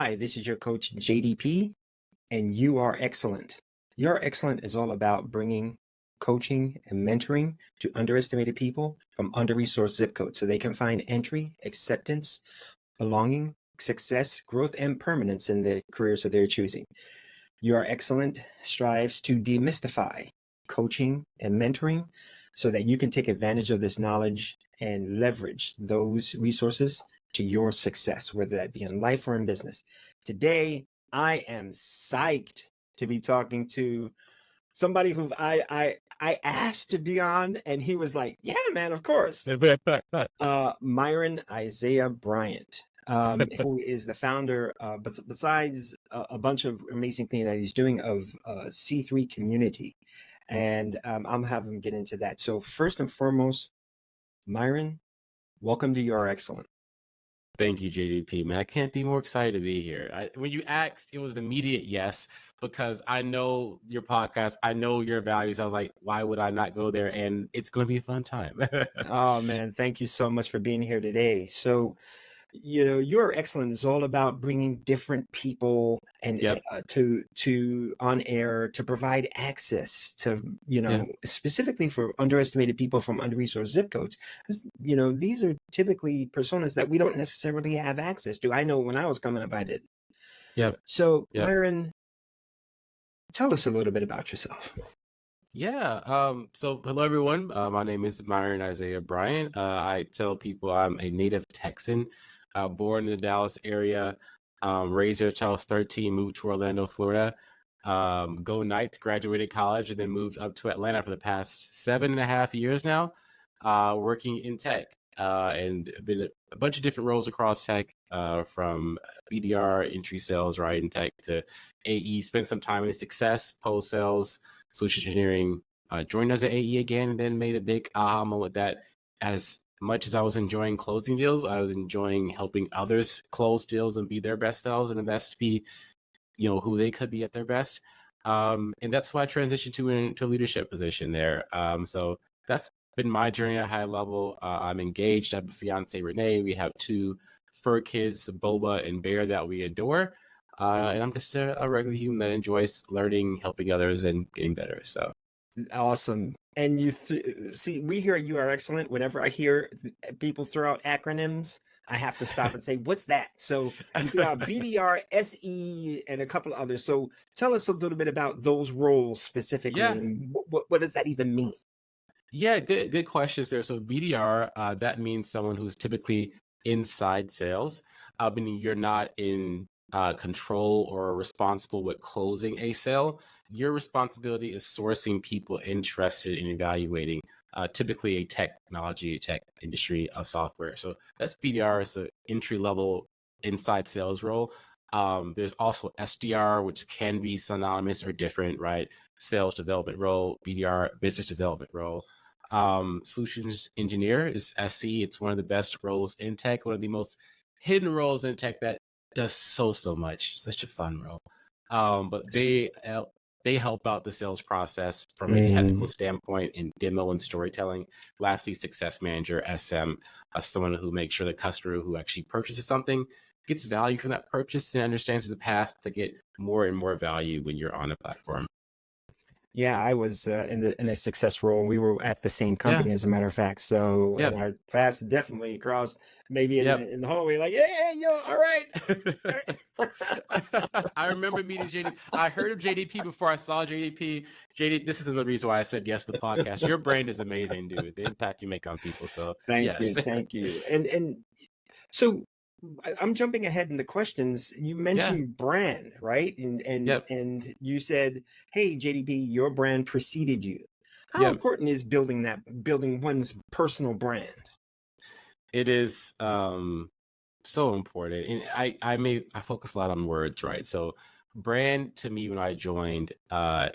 Hi, this is your coach JDP, and you are excellent. You are excellent is all about bringing coaching and mentoring to underestimated people from under-resourced zip codes so they can find entry, acceptance, belonging, success, growth, and permanence in the careers that they're choosing. You are excellent strives to demystify coaching and mentoring so that you can take advantage of this knowledge and leverage those resources to your success, whether that be in life or in business. Today, I am psyched to be talking to somebody who I asked to be on, and he was like, "Yeah, man, of course." Myron Isaiah Bryant, who is the founder, but besides a bunch of amazing things that he's doing of C3 Community, and I'm having him get into that. So first and foremost, Myron, welcome to Your Excellent. Thank you, JDP, man. I can't be more excited to be here. When you asked, it was an immediate yes, because I know your podcast, I know your values. I was like, why would I not go there? And it's going to be a fun time. Oh man, thank you so much for being here today. So, Your Excellent is all about bringing different people and Yep. to on air to provide access to, Yeah. specifically for underestimated people from under-resourced zip codes. 'Cause, these are typically personas that we don't necessarily have access to. I know when I was coming up, I did. Yep. So, Yep. Myron, tell us a little bit about yourself. Yeah. So hello, everyone. My name is Myron Isaiah Bryant. I tell people I'm a native Texan, born in the Dallas area, raised there till I was 13, moved to Orlando, Florida. Go Knights, graduated college, and then moved up to Atlanta for the past 7.5 years now, working in tech. And been a bunch of different roles across tech, from BDR, entry sales, right, in tech to AE. Spent some time in success, post sales, solution engineering. Joined as an AE again, and then made a big aha moment that as much as I was enjoying closing deals, I was enjoying helping others close deals and be their best selves and the best be, who they could be at their best. And that's why I transitioned into a leadership position there. So that's been my journey at a high level. I'm engaged. I have a fiance, Renee. We have two fur kids, Boba and Bear, that we adore. And I'm just a regular human that enjoys learning, helping others, and getting better. So Awesome. And see, we here at You Are Excellent. Whenever I hear people throw out acronyms, I have to stop and say, "What's that?" So you threw out BDR, SE, and a couple of others. So tell us a little bit about those roles specifically, yeah, and what does that even mean? yeah, good questions there. So BDR, that means someone who's typically inside sales, meaning you're not in control or responsible with closing a sale. Your responsibility is sourcing people interested in evaluating, typically a technology, tech industry, software. So that's BDR. It's an entry level inside sales role. There's also SDR, which can be synonymous or different, right? Sales development role, BDR, business development role. Solutions engineer is SE. It's one of the best roles in tech, one of the most hidden roles in tech that does so much. Such a fun role. But they help out the sales process from a technical Mm, standpoint in demo and storytelling. Lastly, success manager, SM, someone who makes sure the customer who actually purchases something gets value from that purchase and understands the path to get more and more value when you're on a platform. yeah, I was in a success role. We were at the same Yeah. company, as a matter of fact. So, and Yep. our paths definitely crossed, maybe in Yep. the hallway, like, "Yeah, yo, all right." All right. I remember meeting JD. I heard of JDP before I saw JDP. JD, this is the reason why I said yes to the podcast. Your brand is amazing, dude. The impact you make on people. So Thank yes. you, thank you. And so I'm jumping ahead in the questions. You Yeah. mentioned brand, right? Yep. And you said, "Hey, JDP, your brand preceded you." How Yep. important is building one's personal brand? It is so important. And I focus a lot on words, right? So brand to me when I joined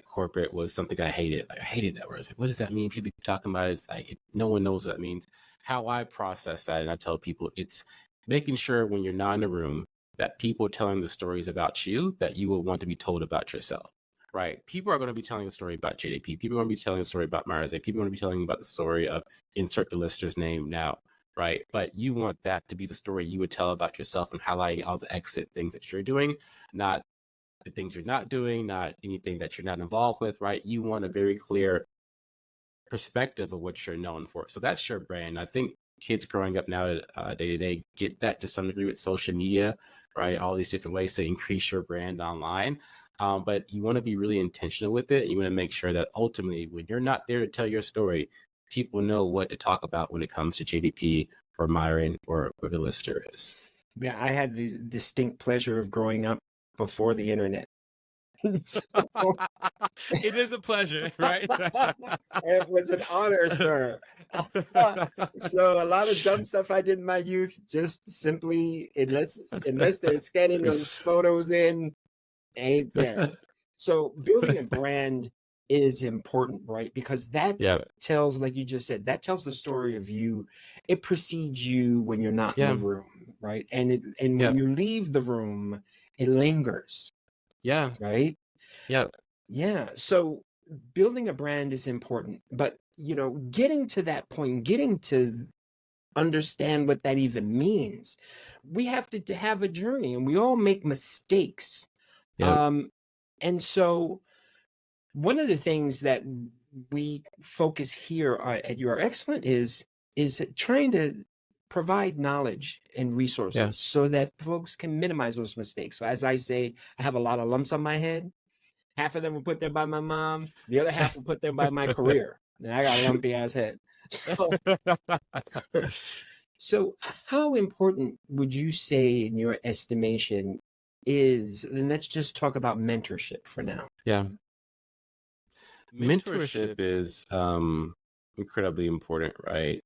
corporate was something I hated. Like, I hated that word. It's like, what does that mean? People keep talking about it. It's like no one knows what that means. How I process that, and I tell people, it's making sure when you're not in the room that people telling the stories about you that you will want to be told about yourself. Right. People are going to be telling a story about JDP. People are going to be telling a story about Myron. People are going to be telling about the story of insert the listener's name now. right? But you want that to be the story you would tell about yourself and highlight all the excellent things that you're doing, not the things you're not doing, not anything that you're not involved with, right? You want a very clear perspective of what you're known for. So that's your brand. I think kids growing up now, day to day, get that to some degree with social media, right? All these different ways to increase your brand online. But you want to be really intentional with it. You want to make sure that ultimately, when you're not there to tell your story, people know what to talk about when it comes to JDP or Myron or the listener is. Yeah, I had the distinct pleasure of growing up before the internet. So, It is a pleasure, right? it was an honor, sir. So a lot of dumb stuff I did in my youth, just simply, unless they're scanning those photos in, ain't there. So building a brand is important, right? Because that Yeah, tells, like you just said, that tells the story of you. It precedes you when you're not in the yeah, room, right? And yeah, when you leave the room, it lingers, yeah, right? yeah, Yeah. So building a brand is important, but getting to that point, getting to understand what that even means, we have to have a journey, and we all make mistakes. yeah, Um, and so one of the things that we focus here at URXcellent is trying to provide knowledge and yeah. resources so that folks can minimize those mistakes. So as I say, I have a lot of lumps on my head. Half of them were put there by my mom. The other half were put there by my career. And I got a lumpy ass head. So how important would you say, in your estimation, is, and let's just talk about mentorship for now. Yeah. Mentorship is incredibly important, right?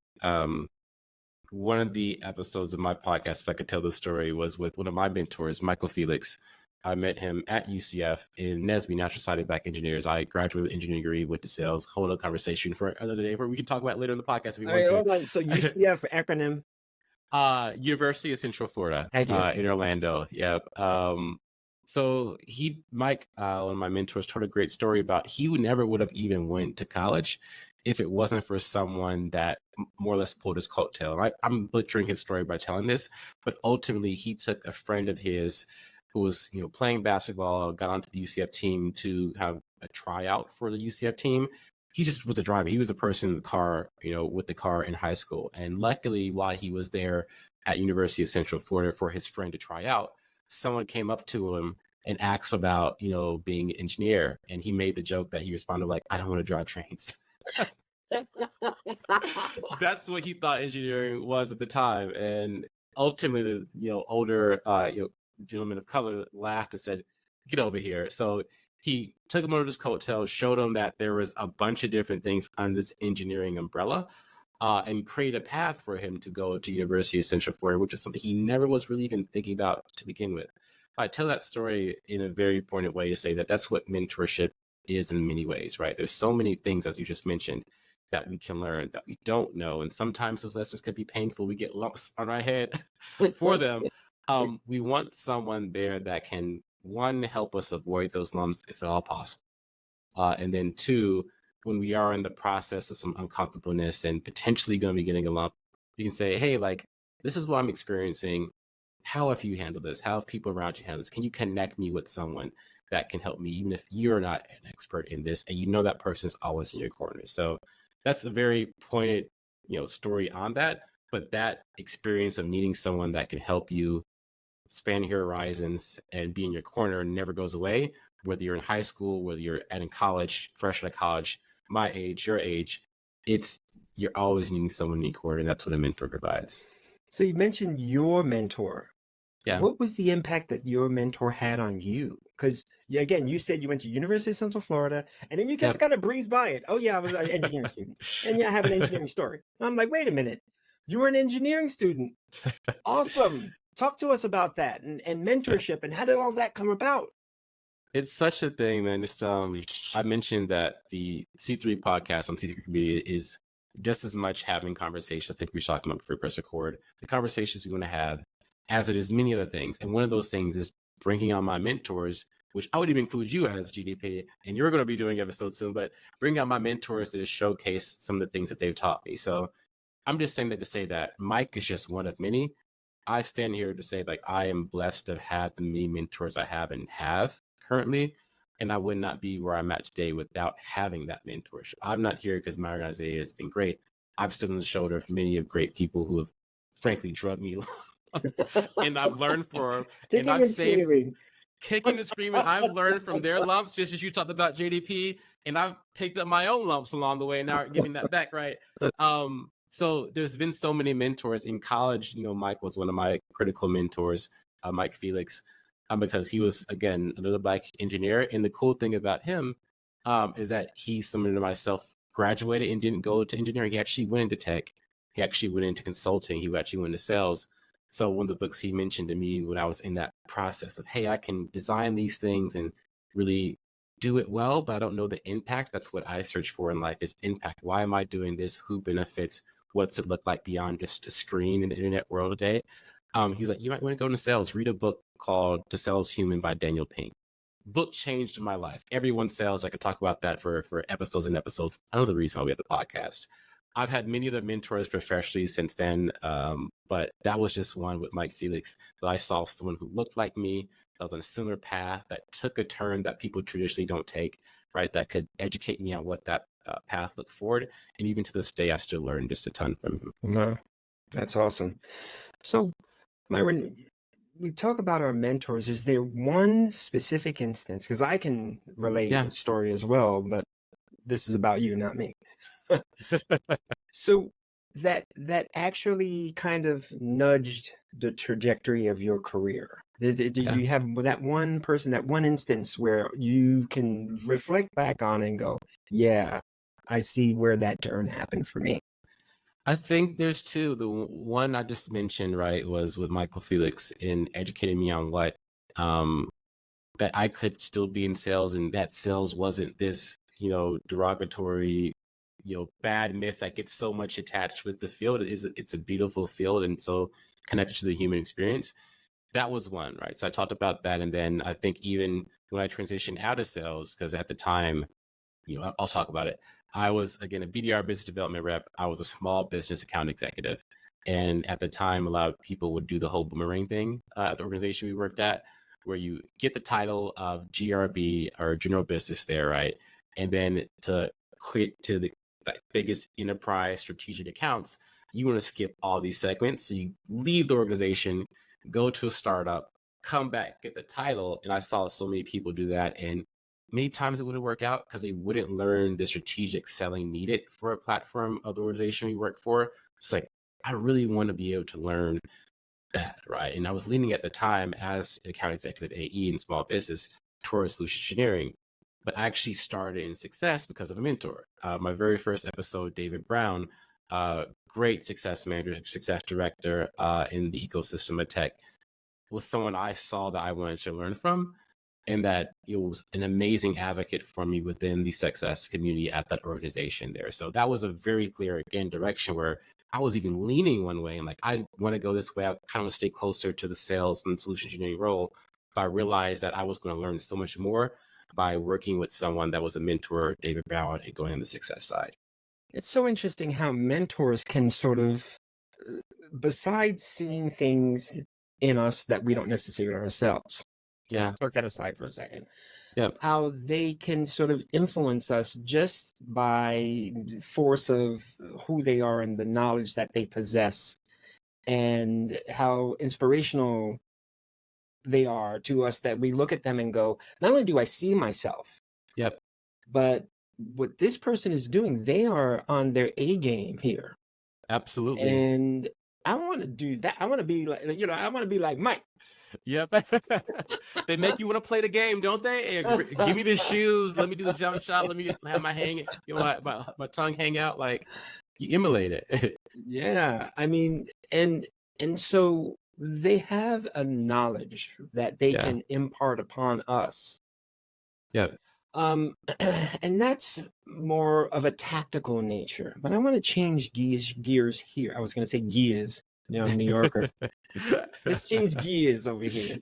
One of the episodes of my podcast, if I could tell the story, was with one of my mentors, Michael Felix. I met him at UCF in NESB, National Society of Black Engineers. I graduated with engineering degree, went to sales, whole other conversation for another day where we can talk about later in the podcast if we All want right, to. hold on. So UCF acronym. University of Central Florida, I do. in Orlando. Yep. So Mike, one of my mentors, told a great story about he never would have even went to college if it wasn't for someone that more or less pulled his coattail. Right? I'm butchering his story by telling this, but ultimately he took a friend of his who was, playing basketball, got onto the UCF team to have a tryout for the UCF team. He just was the driver. He was the person in the car, with the car in high school. And luckily, while he was there at University of Central Florida for his friend to try out, someone came up to him and asked about, being an engineer. And he made the joke that he responded like, "I don't want to drive trains." That's what he thought engineering was at the time. And ultimately, the older, gentleman of color laughed and said, "Get over here." So he took him under his coattail, showed him that there was a bunch of different things under this engineering umbrella, and created a path for him to go to University of Central Florida, which is something he never was really even thinking about to begin with. I tell that story in a very pointed way to say that that's what mentorship is in many ways, right? There's so many things, as you just mentioned, that we can learn that we don't know. And sometimes those lessons could be painful. We get lumps on our head for them. We want someone there that can, one, help us avoid those lumps if at all possible. And then two, when we are in the process of some uncomfortableness and potentially going to be getting a lump, you can say, "Hey, like, this is what I'm experiencing. How have you handled this? How have people around you handled this? Can you connect me with someone that can help me, even if you're not an expert in this and that person's always in your corner?" So that's a very pointed, story on that. But that experience of needing someone that can help you span your horizons and be in your corner never goes away, whether you're in high school, whether you're in college, fresh out of college, my age, your age. You're always needing someone in your corner, and that's what a mentor provides. So you mentioned your mentor. Yeah. What was the impact that your mentor had on you? Because again, you said you went to University of Central Florida, and then you just kind of breeze by it. Oh yeah, I was an engineering student, and yeah, I have an engineering story. And I'm like, wait a minute, you were an engineering student. Awesome. Talk to us about that and mentorship, and how did all that come about? It's such a thing, man. It's I mentioned that the C3 podcast on C3 Community is just as much having conversations. I think we were talking about before we press record. The conversations we want to have, as it is many other things. And one of those things is bringing on my mentors, which I would even include you as GDP, and you're going to be doing episodes soon, but bring out my mentors to just showcase some of the things that they've taught me. So I'm just saying that to say that Mike is just one of many. I stand here to say, like, I am blessed to have the many mentors I have and have currently, and I would not be where I'm at today without having that mentorship. I'm not here because Myron Isaiah has been great. I've stood on the shoulder of many of great people who have frankly drugged me and I've learned from, and Kicking I've and saved screaming. kicking and screaming. I've learned from their lumps, just as you talked about JDP, and I've picked up my own lumps along the way and now giving that back, right? So there's been so many mentors in college. You know, Mike was one of my critical mentors, Mike Felix, because he was again another Black engineer. And the cool thing about him is that he, similar to myself, graduated and didn't go to engineering. He actually went into tech. He actually went into consulting. He actually went into sales. So one of the books he mentioned to me when I was in that process of, hey, I can design these things and really do it well, but I don't know the impact. That's what I search for in life is impact. Why am I doing this? Who benefits? What's it look like beyond just a screen in the internet world today? He's like, you might want to go into sales. Read a book called To Sell is Human by Daniel Pink. Book changed my life. Everyone sells. I could talk about that for episodes and episodes. Another reason why we have the podcast. I've had many other mentors professionally since then, but that was just one with Mike Felix that I saw someone who looked like me, that was on a similar path, that took a turn that people traditionally don't take, right? That could educate me on what that path looked forward. And even to this day, I still learn just a ton from him. No, that's awesome. So, Myron, we talk about our mentors. Is there one specific instance? Because I can relate Yeah. a story as well, but this is about you, not me. So that actually kind of nudged the trajectory of your career. Do Yeah. you have that one person, that one instance where you can reflect back on and go, yeah, I see where that turn happened for me? I think there's two. The one I just mentioned, right, was with Michael Felix in educating me on what that I could still be in sales and that sales wasn't this, derogatory, bad myth that gets so much attached with the field. It's a beautiful field and so connected to the human experience. That was one, right? So I talked about that. And then I think even when I transitioned out of sales, because at the time, I'll talk about it. I was, again, a BDR business development rep. I was a small business account executive. And at the time, a lot of people would do the whole boomerang thing at the organization we worked at, where you get the title of GRB or general business there, right? And then to quit to the biggest enterprise strategic accounts, you want to skip all these segments. So you leave the organization, go to a startup, come back, get the title. And I saw so many people do that. And many times it wouldn't work out because they wouldn't learn the strategic selling needed for a platform of the organization we work for. It's like, I really want to be able to learn that, right? And I was leaning at the time as an account executive AE in small business towards solution engineering. But I actually started in success because of a mentor. My very first episode, David Brown, great success manager, success director in the ecosystem of tech, was someone I saw that I wanted to learn from, and that it was an amazing advocate for me within the success community at that organization there. So that was a very clear, again, direction where I was even leaning one way and like, I want to go this way. I kind of want to stay closer to the sales and solution engineering role. But I realized that I was going to learn so much more by working with someone that was a mentor, David Brown, and going on the success side. It's so interesting how mentors can sort of, besides seeing things in us that we don't necessarily ourselves, Yeah. let's put that aside for a second, Yep. how they can sort of influence us just by force of who they are and the knowledge that they possess, and how inspirational they are to us, that we look at them and go, not only do I see myself, Yep. but what this person is doing, they are on their A game here. Absolutely. And I want to do that. I want to be like, I want to be like Mike. Yep. They make you want to play the game, don't they? Hey, give me the shoes. Let me do the jump shot. Let me have my my tongue hang out. Like, you emulate it. Yeah. I mean, and so they have a knowledge that they Yeah. can impart upon us. Yep. And that's more of a tactical nature. But I want to change gears here. I was going to say gears, New Yorker. Let's change gears over here.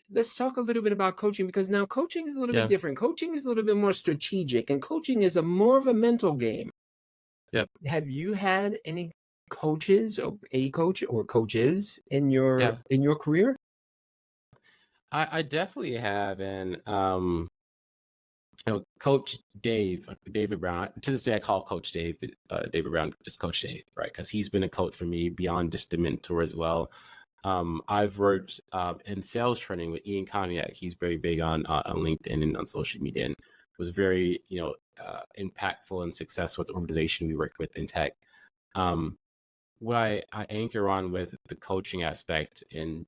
Let's talk a little bit about coaching, because now coaching is a little Yeah. bit different. Coaching is a little bit more strategic, and coaching is more of a mental game. Yep. Have you had any coaches or a coach or coaches Yeah. in your career? I definitely have. And Coach David Brown. To this day, I call Coach David Brown, just Coach Dave, right? Because he's been a coach for me beyond just a mentor as well. I've worked in sales training with Ian Cognac. He's very big on LinkedIn and on social media, and was very impactful and successful with the organization we worked with in tech. Um, what I anchor on with the coaching aspect, and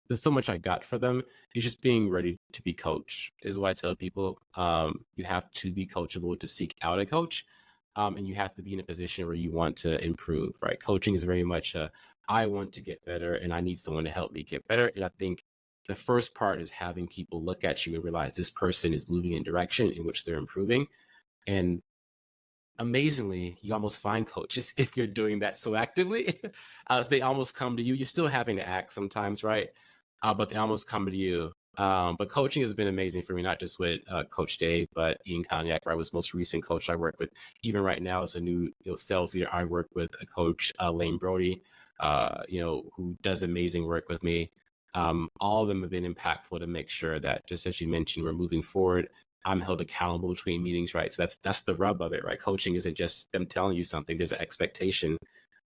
there's so much I got for them. It's just being ready to be coached is what I tell people. You have to be coachable to seek out a coach. And you have to be in a position where you want to improve, right? Coaching is very much I want to get better and I need someone to help me get better. And I think the first part is having people look at you and realize this person is moving in a direction in which they're improving. And amazingly, you almost find coaches if you're doing that so actively. They almost come to you. You're still having to act sometimes, right? But they almost come to you. But coaching has been amazing for me, not just with Coach Dave, but Ian Cognac, where I was most recent coach I work with. Even right now, as a new sales leader, I work with a coach, Lane Brody, who does amazing work with me. All of them have been impactful to make sure that, just as you mentioned, we're moving forward. I'm held accountable between meetings, right? So that's the rub of it, right? Coaching isn't just them telling you something. There's an expectation.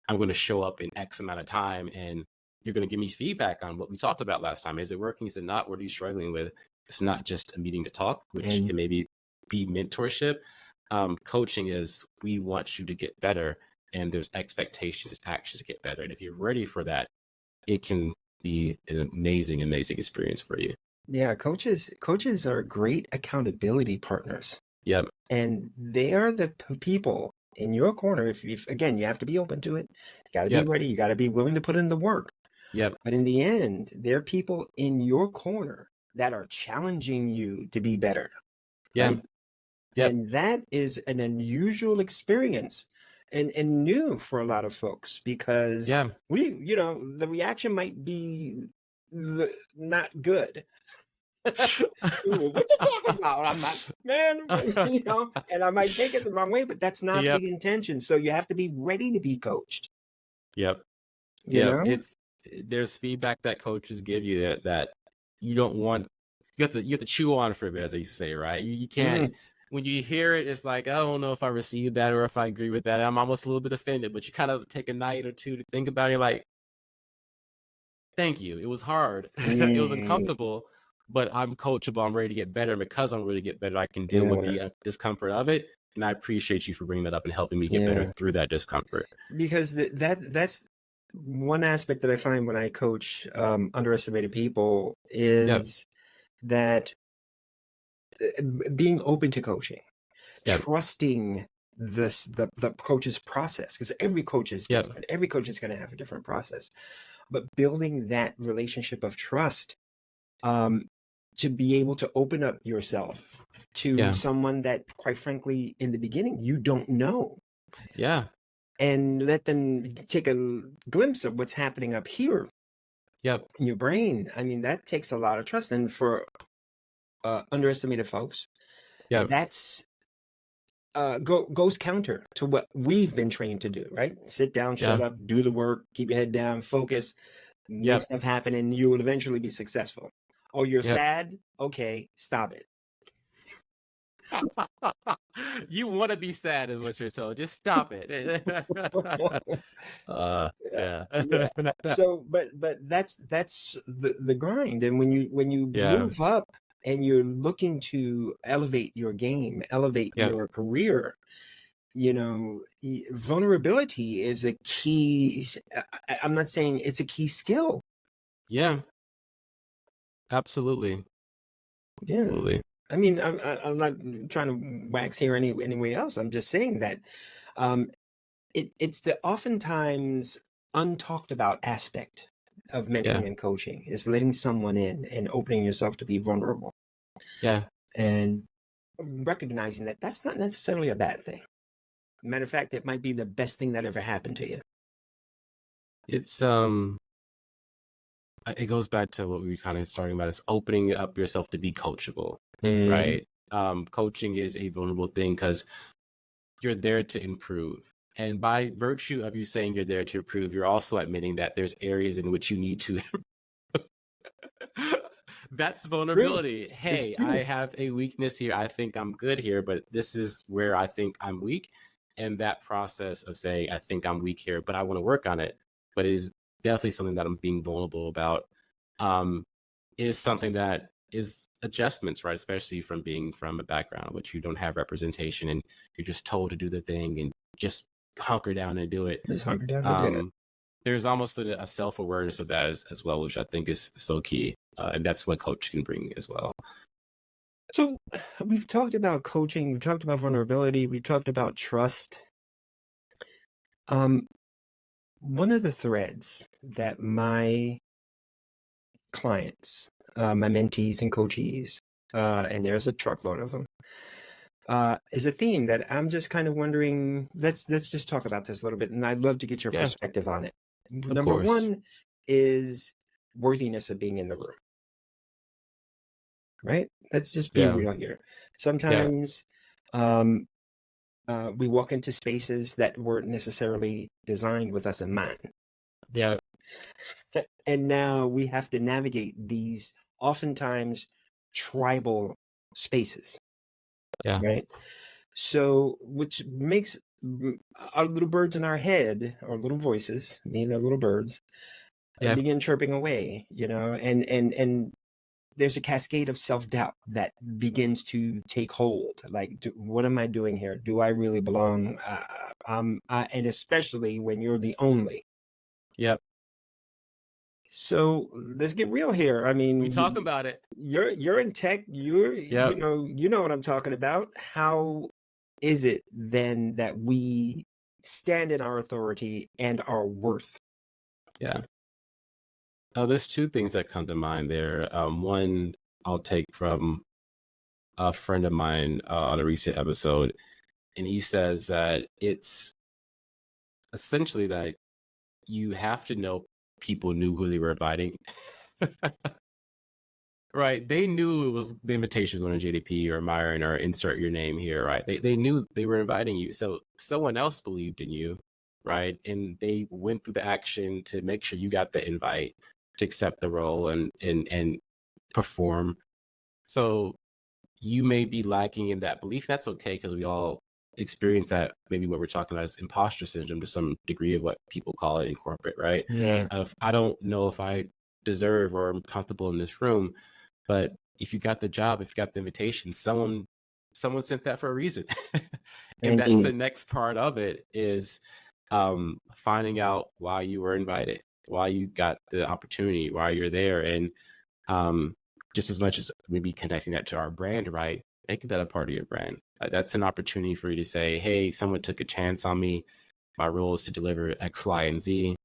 I'm going to show up in X amount of time, and you're going to give me feedback on what we talked about last time. Is it working? Is it not? What are you struggling with? It's not just a meeting to talk, which And can maybe be mentorship. Coaching is we want you to get better, and there's expectations and actions to get better. And if you're ready for that, it can be an amazing, amazing experience for you. yeah, coaches are great accountability partners. Yep. And they are the people in your corner. If again, you have to be open to it. You got to be Yep. ready. You got to be willing to put in the work. Yep. But in the end, they're people in your corner that are challenging you to be better, Yeah. right? Yep. And that is an unusual experience and new for a lot of folks because Yeah. the reaction might be not good. What you talking about? I'm not, man, and I might take it the wrong way, but that's not Yep. the intention. So you have to be ready to be coached, Yep. you Yep. know? There's feedback that coaches give you that you don't want. You have to chew on for a bit, as they say, right? You can't. Mm, When you hear it, it's like, I don't know if I received that or if I agree with that. I'm almost a little bit offended, but you kind of take a night or two to think about it. You're like, thank you. It was hard. It was mm, uncomfortable, but I'm coachable. I'm ready to get better. And because I'm ready to get better, I can deal with yeah, the discomfort of it. And I appreciate you for bringing that up and helping me get better yeah. through that discomfort. Because that's one aspect that I find when I coach underestimated people Yep. is that being open to coaching, Yep. trusting the coach's process, because every coach is Yep. different. Every coach is going to have a different process, but building that relationship of trust um, to be able to open up yourself to Yeah. someone that, quite frankly, in the beginning, you don't know, Yeah. and let them take a glimpse of what's happening up here Yep. in your brain. I mean, that takes a lot of trust. And for underestimated folks, Yep. that's goes counter to what we've been trained to do, right? Sit down, shut Yeah. up, do the work, keep your head down, focus, make Yep. stuff happen, and you will eventually be successful. Oh, you're Yep. sad? Okay, stop it. You want to be sad, is what you're told. Just stop it. Yeah, Yeah. yeah. So, but that's the grind, and when you Yeah. move up and you're looking to elevate your game, elevate Yep. your career, vulnerability is a key. I'm not saying it's a key skill. Yeah. Absolutely. Yeah. Absolutely. I mean, I'm not trying to wax here anyway else. I'm just saying that um, it's the oftentimes untalked about aspect of Yeah. mentoring and coaching is letting someone in and opening yourself to be vulnerable Yeah. and recognizing that that's not necessarily a bad thing. Matter of fact, it might be the best thing that ever happened to you. It's it goes back to what we were kind of starting about, is opening up yourself to be coachable, Mhm. right? Coaching is a vulnerable thing because you're there to improve. And by virtue of you saying you're there to improve, you're also admitting that there's areas in which you need to. That's True. vulnerability. It's Hey, I true. have a weakness here. I think I'm good here, but this is where I think I'm weak. And that process of saying, I think I'm weak here, but I want to work on it. But it is definitely something that I'm being vulnerable about. Um, is something that is adjustments, right? Especially from being from a background in which you don't have representation and you're just told to do the thing and just hunker down and do it. Just hunker down and do it. Um, there's almost a self-awareness of that as well, which I think is so key. And that's what coach can bring as well. So we've talked about coaching, we've talked about vulnerability, we've talked about trust. One of the threads that my clients, my mentees and coachees, and there's a truckload of them, is a theme that I'm just kind of wondering. Let's just talk about this a little bit, and I'd love to get your Yeah, perspective on it. of Number course. one is worthiness of being in the room, right? Let's just be Yeah. real here. Yeah. Sometimes we walk into spaces that weren't necessarily designed with us in mind. Yeah. And now we have to navigate these oftentimes tribal spaces, Yeah. right? So, which makes our little birds in our head, our little voices, meaning they're little birds, Yeah. begin chirping away, and there's a cascade of self-doubt that begins to take hold. Like, what am I doing here? Do I really belong? And especially when you're the only. Yep. So let's get real here. I We mean, talk about it. you're in tech. You're Yep. you know what I'm talking about. How is it then that we stand in our authority and our worth? Yeah. There's two things that come to mind there. One I'll take from a friend of mine on a recent episode, and he says that it's essentially that you have to know people knew who they were inviting. Right. They knew it was the invitation was going to JDP or Myron or insert your name here, right? They knew they were inviting you. So someone else believed in you, right? And they went through the action to make sure you got the invite to accept the role and perform. So you may be lacking in that belief. That's okay because we all experience that. Maybe what we're talking about is imposter syndrome to some degree of what people call it in corporate, right? Yeah. Of I don't know if I deserve or am comfortable in this room, but if you got the job, if you got the invitation, someone sent that for a reason. And that's the Indeed. next part of it is finding out why you were invited, why you got the opportunity, why you're there. And um, just as much as maybe connecting that to our brand, right? Making that a part of your brand. That's an opportunity for you to say, hey, someone took a chance on me. My role is to deliver X, Y, and Z.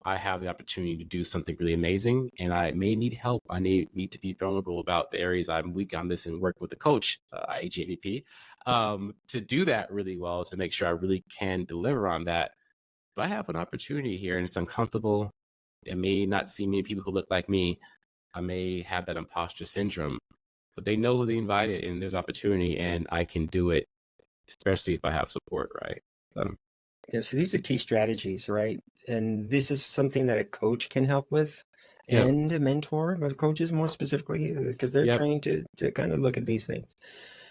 I have the opportunity to do something really amazing and I may need help. I need to be vulnerable about the areas I'm weak on this and work with the coach, IGDP, to do that really well, to make sure I really can deliver on that. But I have an opportunity here and it's uncomfortable. It may not see many people who look like me. I may have that imposter syndrome, but they know who they invited and there's opportunity and I can do it, especially if I have support, right? Yeah, so these are key strategies, right? And this is something that a coach can help with Yep. and a mentor, but coaches more specifically, because they're Yep. trained to kind of look at these things.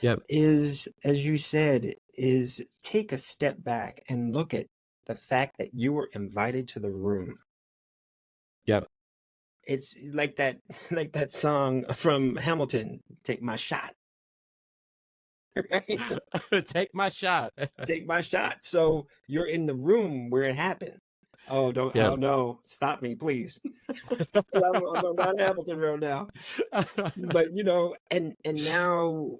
Yep. Is, as you said, is take a step back and look at the fact that you were invited to the room. Yep. It's like that, like that song from Hamilton, "Take My Shot." Right? Take my shot. Take my shot. So you're in the room where it happened. Oh, don't! Oh Yep. no! Stop me, please. I'm not Hamilton Road now. But and now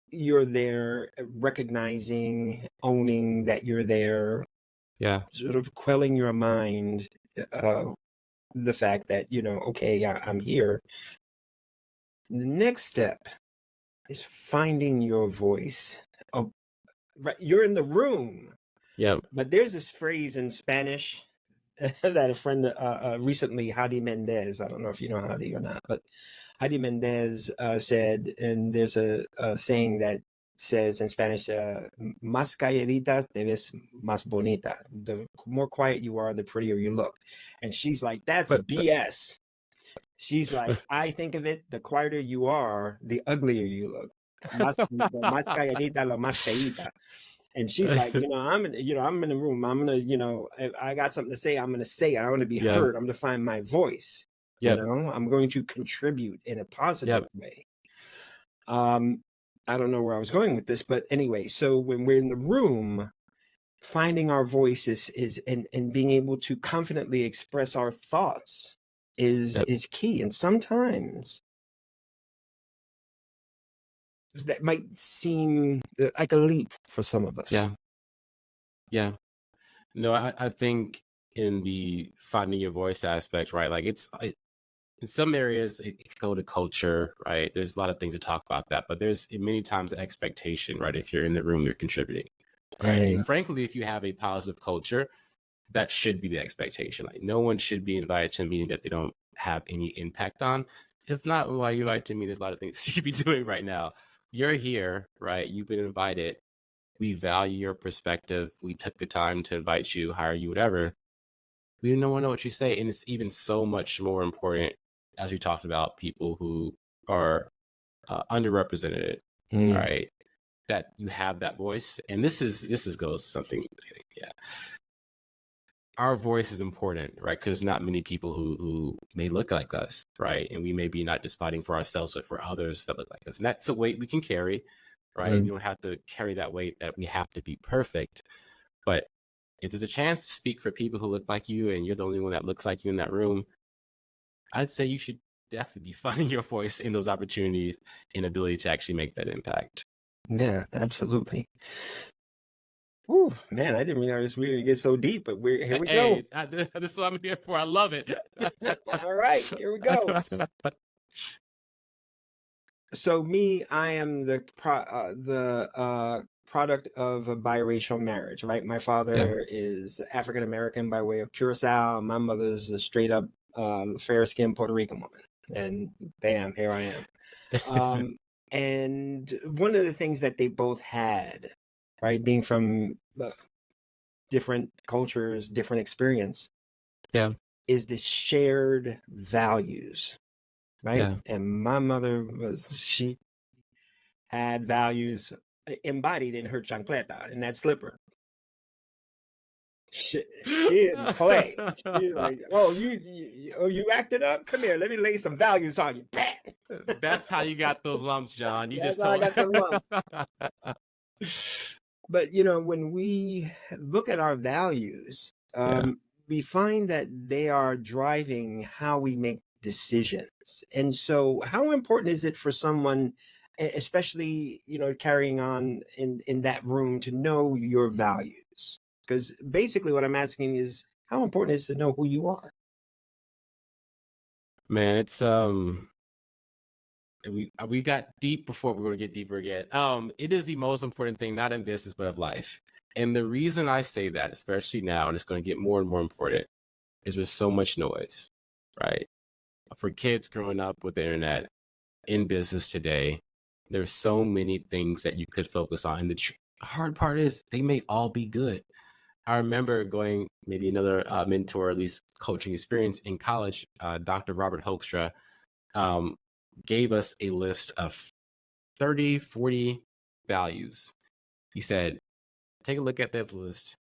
you're there, recognizing, owning that you're there, Yeah. sort of quelling your mind, uh, the fact that okay, I'm here. The next step is finding your voice. Oh, right, you're in the room, Yep. but there's this phrase in Spanish that a friend recently, Hadi Mendez, I don't know if you know Hadi or not, but Hadi Mendez said, and there's a saying that says in Spanish, "Más calladita te ves más bonita." The more quiet you are, the prettier you look. And she's like, "That's But BS." She's like, "I think of it, the quieter you are, the uglier you look. Más calladita, lo más feita." And she's like, I'm in the room. I'm gonna, if I got something to say, I'm gonna say it. I want to be yeah, heard. I'm gonna find my voice. yep, I'm going to contribute in a positive yep, way. I don't know where I was going with this, but anyway, so when we're in the room, finding our voice is and being able to confidently express our thoughts yep, is key. And sometimes that might seem like a leap for some of us. yeah, yeah. No, I think in the finding your voice aspect, right? Like in some areas it could go to culture, right? There's a lot of things to talk about that, but there's many times the expectation, right? If you're in the room, you're contributing, right? Right. And frankly, if you have a positive culture, that should be the expectation. Like no one should be invited to a meeting that they don't have any impact on. If not, why you invite to me? There's a lot of things you could be doing right now. You're here, right? You've been invited. We value your perspective. We took the time to invite you, hire you, whatever. We don't want to know what you say. And it's even so much more important, as we talked about, people who are underrepresented, Mm. right? That you have that voice. And this is goes to something, yeah. Our voice is important, right? Because not many people who may look like us, right? And we may be not just fighting for ourselves, but for others that look like us. And that's a weight we can carry, right? Mm. You don't have to carry that weight that we have to be perfect. But if there's a chance to speak for people who look like you and you're the only one that looks like you in that room, I'd say you should definitely be finding your voice in those opportunities and ability to actually make that impact. Yeah, absolutely. Ooh, man, I didn't realize we were gonna get so deep, but here we go. Hey, this is what I'm here for. I love it. All right, here we go. So me, I am the product of a biracial marriage, right? My Yeah. father is African American by way of Curacao. My mother's a straight up fair-skinned Puerto Rican woman, and bam, here I am. And one of the things that they both had, right, being from different cultures, different experience, Yeah. is the shared values, right? Yeah. And my mother she had values embodied in her chancleta, in that slipper. She didn't play. She's like, "Oh, you acted up? Come here, let me lay some values on you." Bam! That's how you got those lumps, John. You That's just how I told. got the lump. But when we look at our values, Yeah. we find that they are driving how we make decisions. And so, how important is it for someone, especially carrying on in that room, to know your values? Because basically, what I'm asking is, how important is it to know who you are? Man, it's we got deep before we're going to get deeper again. It is the most important thing, not in business, but of life. And the reason I say that, especially now, and it's going to get more and more important, is there's so much noise, right? For kids growing up with the internet, in business today, there's so many things that you could focus on. And the hard part is they may all be good. I remember going maybe another mentor, at least coaching experience in college. Dr. Robert Hoekstra gave us a list of 30, 40 values. He said, take a look at that list,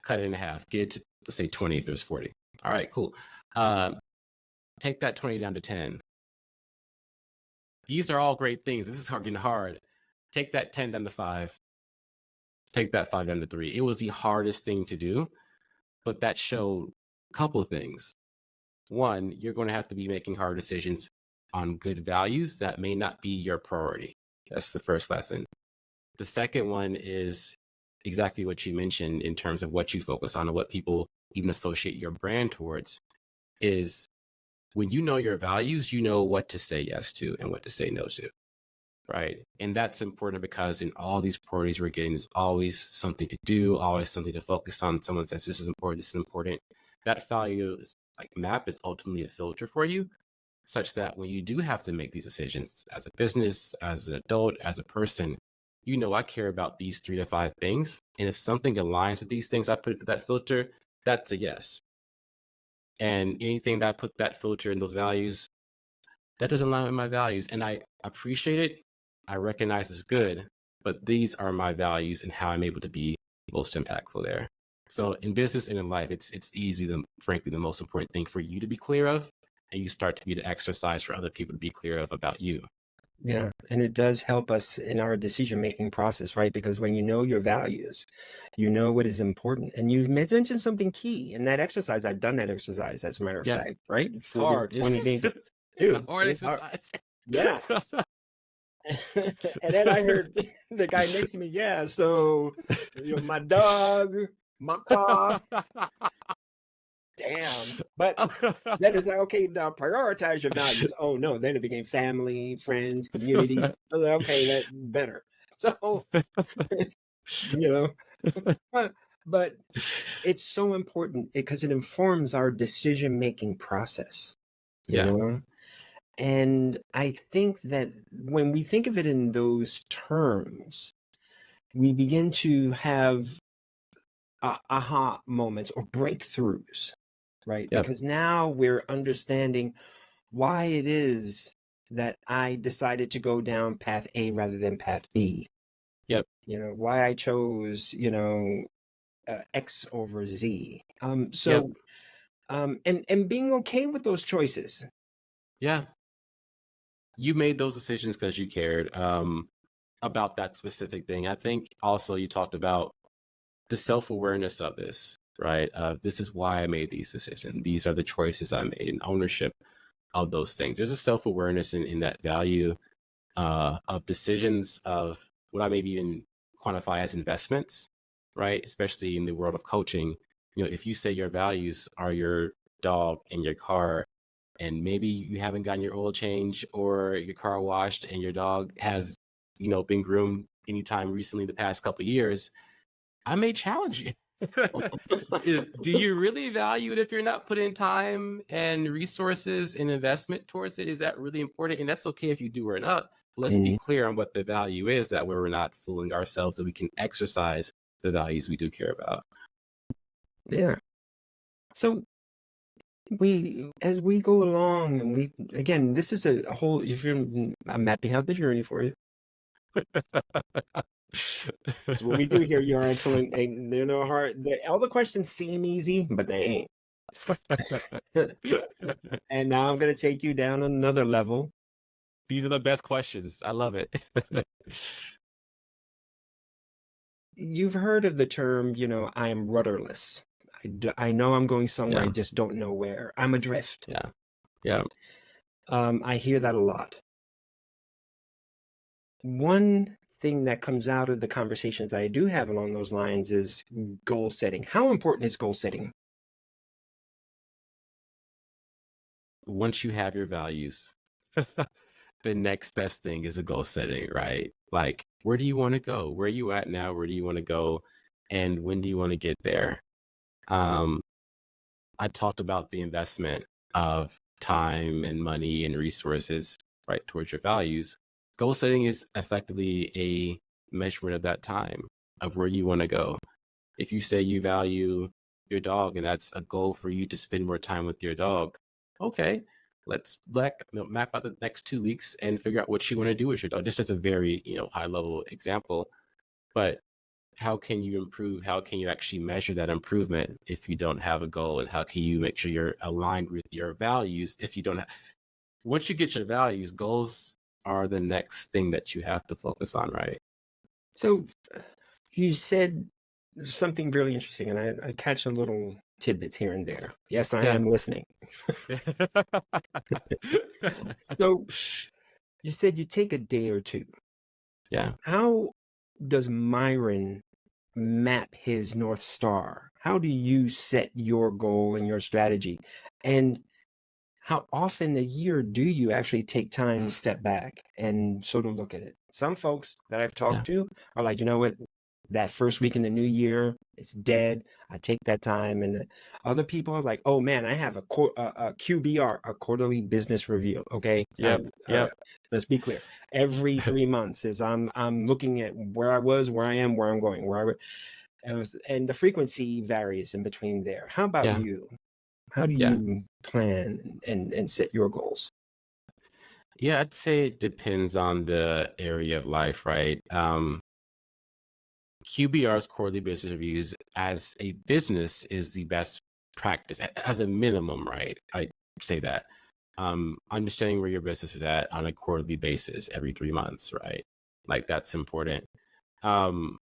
cut it in half, get it to, let's say 20 if there's 40. All right, cool. Take that 20 down to 10. These are all great things. This is getting hard. Take that 10 down to 5. Take that 5 down to 3. It was the hardest thing to do, but that showed a couple of things. One, you're going to have to be making hard decisions on good values that may not be your priority. That's the first lesson. The second one is exactly what you mentioned in terms of what you focus on and what people even associate your brand towards is when you know your values, you know what to say yes to and what to say no to. Right. And that's important because in all these priorities we're getting, there's always something to do, always something to focus on. Someone says, this is important, this is important. That value is like map is ultimately a filter for you, such that when you do have to make these decisions as a business, as an adult, as a person, I care about these 3 to 5 things. And if something aligns with these things, I put it through that filter, that's a yes. And anything that I put that filter and those values, that doesn't align with my values. And I appreciate it. I recognize it's good, but these are my values and how I'm able to be most impactful there. So in business and in life, it's easy, frankly, the most important thing for you to be clear of, and you start to be the exercise for other people to be clear of about you. Yeah, and it does help us in our decision-making process, right? Because when you know your values, you know what is important. And you mentioned something key in that exercise. I've done that exercise, as a matter of Yeah, fact, right? it's 40, hard. It's 20 days. it's a Dude, hard it's hard. exercise. Yeah. And then I heard the guy next to me, yeah, so my dog, my car, damn. But then it's like, okay, now prioritize your values. Oh no, then it became family, friends, community. I was like, okay, that better. So, you know, but it's so important because it informs our decision-making process, you Yeah. know? And I think that when we think of it in those terms, we begin to have aha moments or breakthroughs, right? Yep. Because now we're understanding why it is that I decided to go down path A rather than path B. Yep. Why I chose, X over Z. Yep. And being okay with those choices. Yeah. You made those decisions because you cared about that specific thing. I think also you talked about the self-awareness of this, right? This is why I made these decisions. These are the choices I made, and ownership of those things. There's a self-awareness in that value of decisions, of what I maybe even quantify as investments, right? Especially in the world of coaching. If you say your values are your dog and your car, and maybe you haven't gotten your oil change or your car washed, and your dog has, been groomed anytime recently the past couple of years, I may challenge you. Do you really value it if you're not putting time and resources and investment towards it? Is that really important? And that's okay if you do or not. Let's be Mhm. clear on what the value is, that way we're not fooling ourselves, that we can exercise the values we do care about. Yeah. So as we go along, and again, this is a whole. If you're, I'm mapping out the journey for you. It's what we do here. You're excellent. And they're no hard. All the questions seem easy, but they ain't. And now I'm going to take you down another level. These are the best questions. I love it. You've heard of the term, I am rudderless. I know I'm going somewhere. I Yeah. just don't know where. I'm adrift. Yeah. Yeah. I hear that a lot. One thing that comes out of the conversations that I do have along those lines is goal setting. How important is goal setting? Once you have your values, the next best thing is a goal setting, right? Like, where do you want to go? Where are you at now? Where do you want to go? And when do you want to get there? Um, I talked about the investment of time and money and resources, right, towards your values. Goal setting is effectively a measurement of that time, of where you want to go. If you say you value your dog and that's a goal for you to spend more time with your dog, okay, let's map out the next 2 weeks and figure out what you want to do with your dog. Just as a very high level example, but how can you improve? How can you actually measure that improvement if you don't have a goal? And how can you make sure you're aligned with your values if you don't have? Once you get your values, goals are the next thing that you have to focus on, right? So you said something really interesting, and I catch a little tidbits here and there. Yes, I Yeah. am listening. So you said you take a day or two. Yeah. How does Myron map his North Star? How do you set your goal and your strategy? And how often a year do you actually take time to step back and sort of look at it? Some folks that I've Yeah. talked to are like, you know what? that first week in the new year, it's dead. I take that time, and other people are like, "Oh man, I have a QBR, a quarterly business review." Okay, Yep. Yep. let's be clear. Every 3 months is I'm looking at where I was, where I am, where I'm going, and the frequency varies in between there. How about Yeah. you? How do Yeah. you plan and set your goals? Yeah. I'd say it depends on the area of life, right? QBR's quarterly business reviews as a business is the best practice as a minimum, right? I say that. Understanding where your business is at on a quarterly basis every 3 months, right? Like that's important. Um,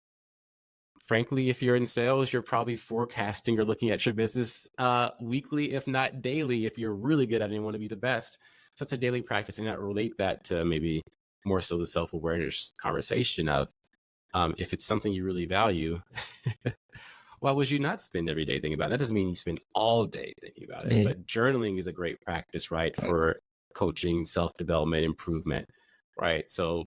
Frankly, if you're in sales, you're probably forecasting or looking at your business weekly, if not daily, if you're really good at it and want to be the best. So it's a daily practice, and I relate that to maybe more so the self-awareness conversation of if it's something you really value, why would you not spend every day thinking about it? That doesn't mean you spend all day thinking about it, Mm. but journaling is a great practice, right? For coaching, self-development, improvement, right? So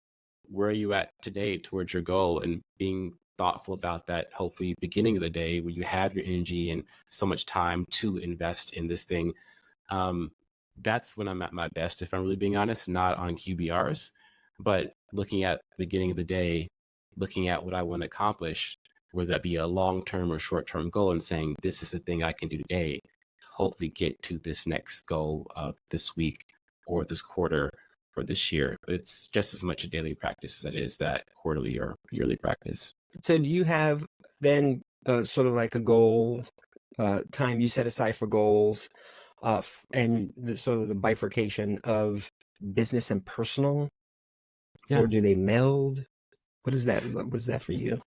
where are you at today towards your goal and being thoughtful about that, hopefully beginning of the day where you have your energy and so much time to invest in this thing. Um, that's when I'm at my best, if I'm really being honest, not on QBRs, but looking at the beginning of the day, looking at what I want to accomplish, whether that be a long-term or short-term goal, and saying, this is the thing I can do today, hopefully get to this next goal of this week or this quarter or this year. But it's just as much a daily practice as it is that quarterly or yearly practice. So do you have then sort of like a goal time you set aside for goals, and the sort of the bifurcation of business and personal, Yeah. or do they meld? What is that? What is that for you?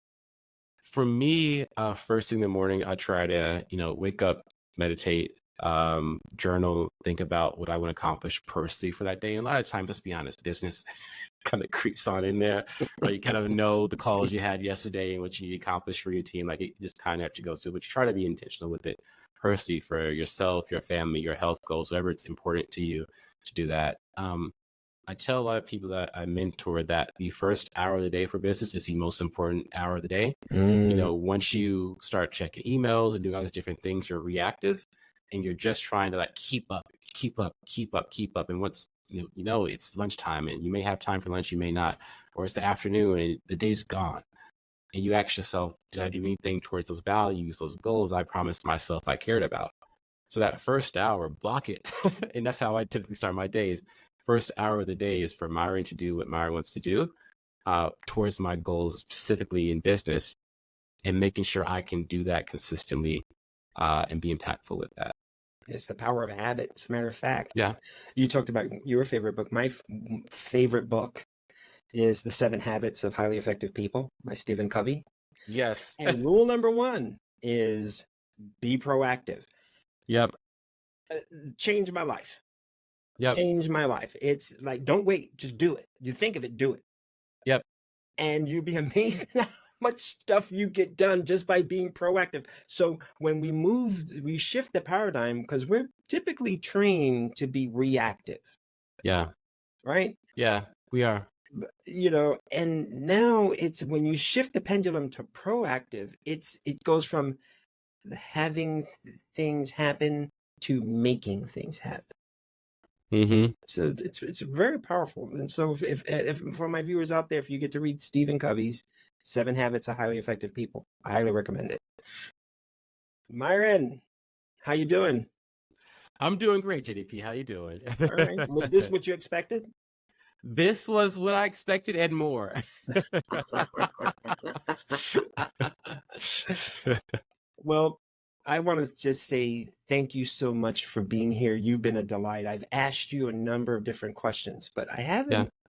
For me, first thing in the morning, I try to, wake up, meditate, journal, think about what I want to accomplish personally for that day. And a lot of times, let's be honest, business kind of creeps on in there, right? You kind of know the calls you had yesterday and what you need to accomplish for your team. Like it just kind of goes through, but you try to be intentional with it personally for yourself, your family, your health goals, whatever it's important to you to do that. I tell a lot of people that I mentor that the first hour of the day for business is the most important hour of the day. Mm. Once you start checking emails and doing all these different things, you're reactive and you're just trying to like keep up, keep up, keep up, keep up. And once it's lunchtime and you may have time for lunch, you may not, or it's the afternoon and the day's gone. And you ask yourself, did I do anything towards those values, those goals I promised myself I cared about? So that first hour, block it. And that's how I typically start my days. First hour of the day is for Myron to do what Myron wants to do towards my goals, specifically in business, and making sure I can do that consistently and be impactful with that. It's the power of habit. As a matter of fact, Yeah. you talked about your favorite book. My favorite book is The 7 Habits of Highly Effective People by Stephen Covey. Yes. And rule number 1 is be proactive. Yep. Change my life. Yep. Change my life. It's like, don't wait, just do it. You think of it, do it. Yep. And you'll be amazed at how much stuff you get done just by being proactive. So when we shift the paradigm, because we're typically trained to be reactive, Yeah. right? Yeah. We are. And now it's when you shift the pendulum to proactive, it goes from having things happen to making things happen. Mm-hmm. So it's very powerful. And so if for my viewers out there, if you get to read Stephen Covey's 7 Habits of Highly Effective People, I highly recommend it. Myron, how you doing? I'm doing great, JDP. How you doing? All right. Was this what you expected? This was what I expected and more. Well, I want to just say thank you so much for being here. You've been a delight. I've asked you a number of different questions, but I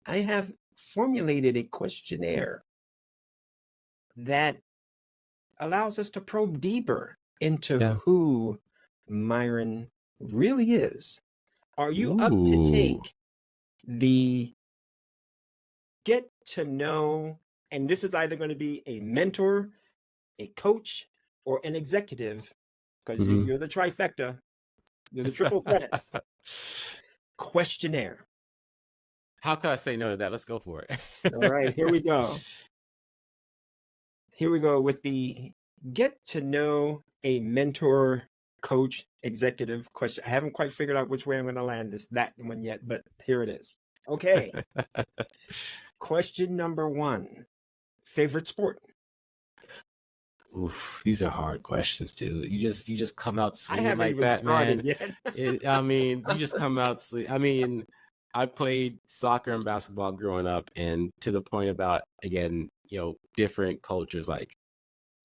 have formulated a questionnaire that allows us to probe deeper into who Myron really is. Are you up to take the get to know, and this is either going to be a mentor, a coach, or an executive, because you're the trifecta, you're the triple threat questionnaire. How could I say no to that? Let's go for it. All right, here we go. Here we go with the get to know a mentor, coach, executive question. I haven't quite figured out which way I'm going to land that one yet, but here it is. Okay. Question number 1. Favorite sport? Oof, these are hard questions, dude. You just come out I swinging haven't like even that, man. started yet. I mean, you just come out. I mean, I played soccer and basketball growing up, and to the point about again, different cultures. Like,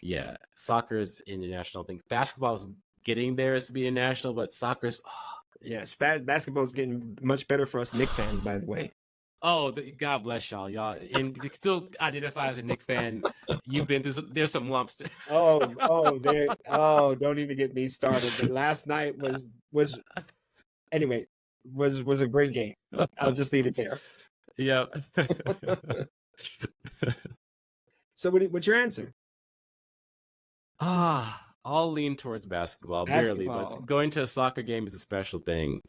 yeah, soccer is international. I think basketball's getting there to be international, but soccer's. Yeah, basketball's getting much better for us Knicks fans, by the way. God bless y'all, and you still identify as a Knicks fan. You've been through there's some lumps. Don't even get me started. But last night was anyway was a great game. I'll just leave it there. Yep. So what's your answer? I'll lean towards basketball, barely, but going to a soccer game is a special thing.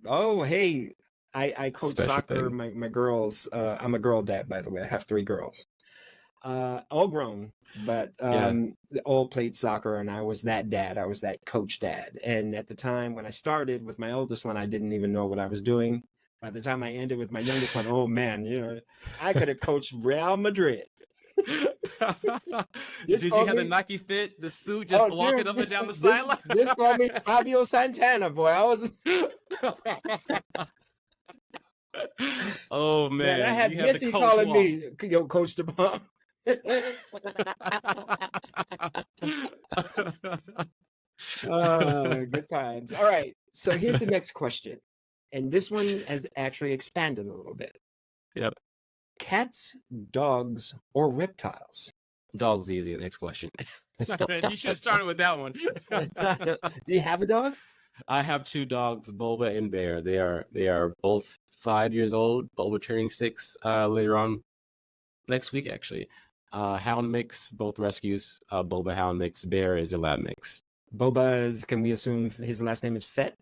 Oh, hey, I coach Special soccer. thing. My girls. I'm a girl dad, by the way. I have 3 girls. All grown, but all played soccer, and I was that dad. I was that coach dad. And at the time when I started with my oldest one, I didn't even know what I was doing. By the time I ended with my youngest one, oh man, I could have coached Real Madrid. Did you have the Nike fit, the suit, just walking up and down the sideline? Just call me Fabio Santana, boy. I was. Oh man, I had Missy calling me, Coach the Bomb. Good times. All right. So here's the next question. And this one has actually expanded a little bit. Yep. Cats, dogs, or reptiles? Dog's easy. Next question. You should have started with that one. Do you have a dog? I have 2 dogs, Bulba and Bear. They are both 5 years old. Bulba turning 6 later on next week, actually. Hound mix, both rescues. Bulba hound mix. Bear is a lab mix. Boba can we assume his last name is Fett?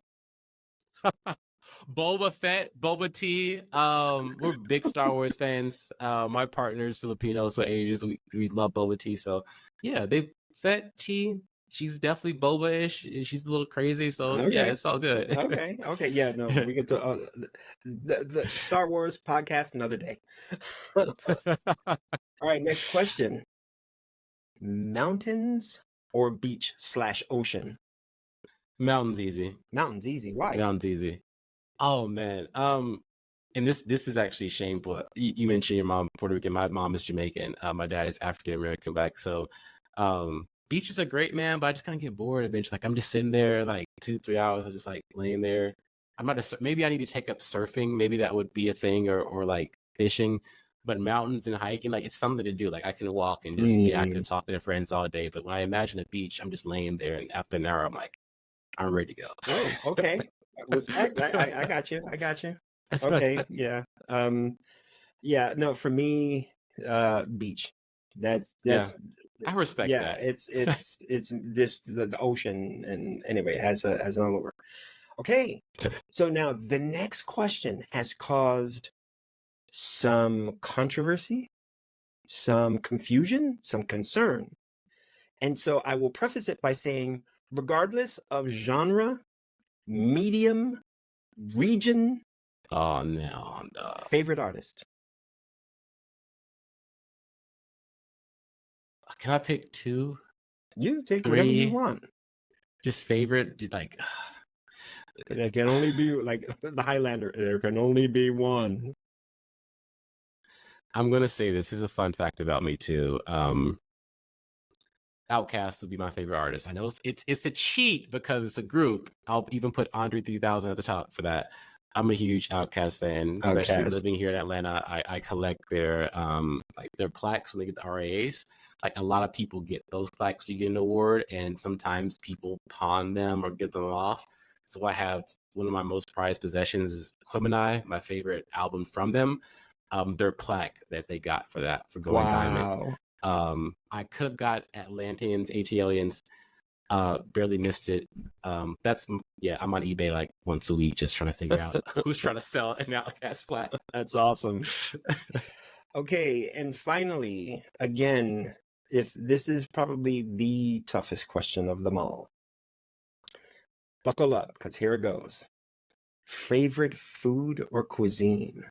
Boba Fett, Boba Tea. We're big Star Wars fans. My partner's Filipino, so ages we love Boba Tea. So yeah, they Fett Tea. She's definitely Boba-ish. She's a little crazy, so yeah, it's all good. Okay, yeah, no, we get to the Star Wars podcast another day. All right, next question: mountains or beach/ocean? Mountains easy. Mountains easy. Why? Mountains easy. Oh man. And this is actually shameful. You mentioned your mom Puerto Rican. My mom is Jamaican. My dad is African American black. So beaches are great, man, but I just kind of get bored eventually. Like I'm just sitting there like 2-3 hours. I'm just like laying there. Maybe I need to take up surfing. Maybe that would be a thing, or like fishing. But mountains and hiking, like it's something to do. Like I can walk and just be active, talking to friends all day. But when I imagine a beach, I'm just laying there, and after an hour, I'm like, I'm ready to go. Oh, okay. Respect. I got you. Okay. Yeah. Yeah. No, for me, beach. That's I respect that. It's this the ocean, and anyway, it has an allure. Okay. So now the next question has caused some controversy, some confusion, some concern. And so I will preface it by saying, regardless of genre, medium, region, oh no. favorite artist. Can I pick 2? You take 3? whatever you want. Just favorite, like There can only be like the Highlander. There can only be one. I'm gonna say this is a fun fact about me too. Outkast would be my favorite artist. I know it's a cheat because it's a group. I'll even put Andre 3000 at the top for that. I'm a huge Outkast fan, especially living here in Atlanta. I collect their plaques when they get the RAAs. Like a lot of people get those plaques, you get an award, and sometimes people pawn them or give them off. So I have one of my most prized possessions is Gemini, my favorite album from them. Their plaque that they got for Going Diamond. I could have got Atlanteans, ATLians, barely missed it. I'm on eBay like once a week just trying to figure out who's trying to sell an Outkast plaque. That's awesome. Okay, and finally, again, if this is probably the toughest question of them all. Buckle up, because here it goes. Favorite food or cuisine?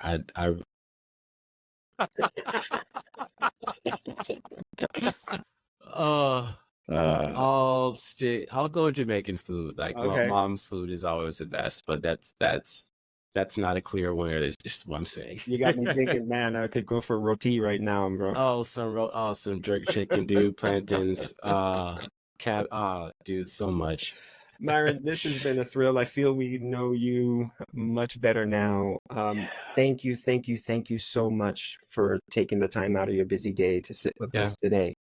I uh Uh, I'll go with Jamaican food. Like okay. mom's food is always the best, but that's not a clear winner. That's just what I'm saying. You got me thinking, man, I could go for roti right now, bro. Some jerk chicken, dude, plantains, dude, so much. Myron, this has been a thrill. I feel we know you much better now. Thank you, thank you, thank you so much for taking the time out of your busy day to sit with Yeah. us today.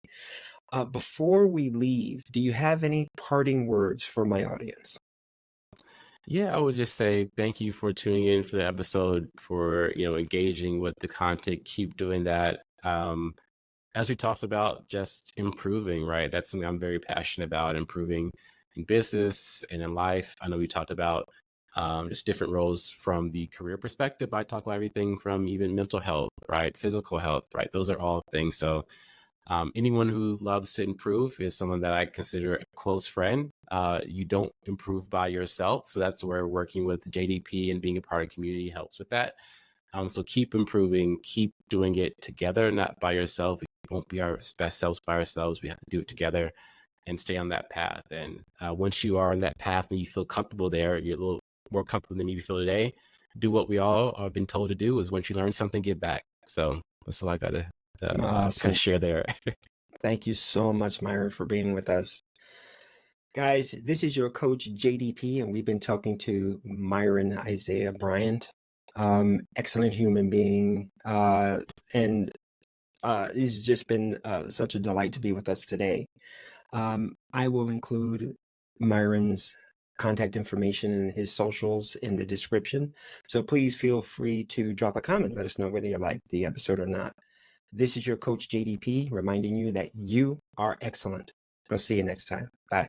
Before we leave, do you have any parting words for my audience? Yeah, I would just say thank you for tuning in for the episode, for engaging with the content. Keep doing that. As we talked about, just improving, right? That's something I'm very passionate about, improving in business and in life. I know we talked about just different roles from the career perspective. I talk about everything from even mental health, right? Physical health, right? Those are all things. So anyone who loves to improve is someone that I consider a close friend. You don't improve by yourself. So that's where working with JDP and being a part of community helps with that. So keep improving, keep doing it together, not by yourself. We won't be our best selves by ourselves. We have to do it together and stay on that path. And once you are on that path and you feel comfortable there, you're a little more comfortable than maybe you feel today. Do what we all have been told to do is once you learn something, give back. So that's all I got to kind Awesome. of share there. Thank you so much, Myron, for being with us. Guys, this is your coach, JDP, and we've been talking to Myron Isaiah Bryant, excellent human being, and it's just been such a delight to be with us today. I will include Myron's contact information and his socials in the description. So please feel free to drop a comment. Let us know whether you like the episode or not. This is your coach, JDP, reminding you that you are excellent. We'll see you next time. Bye.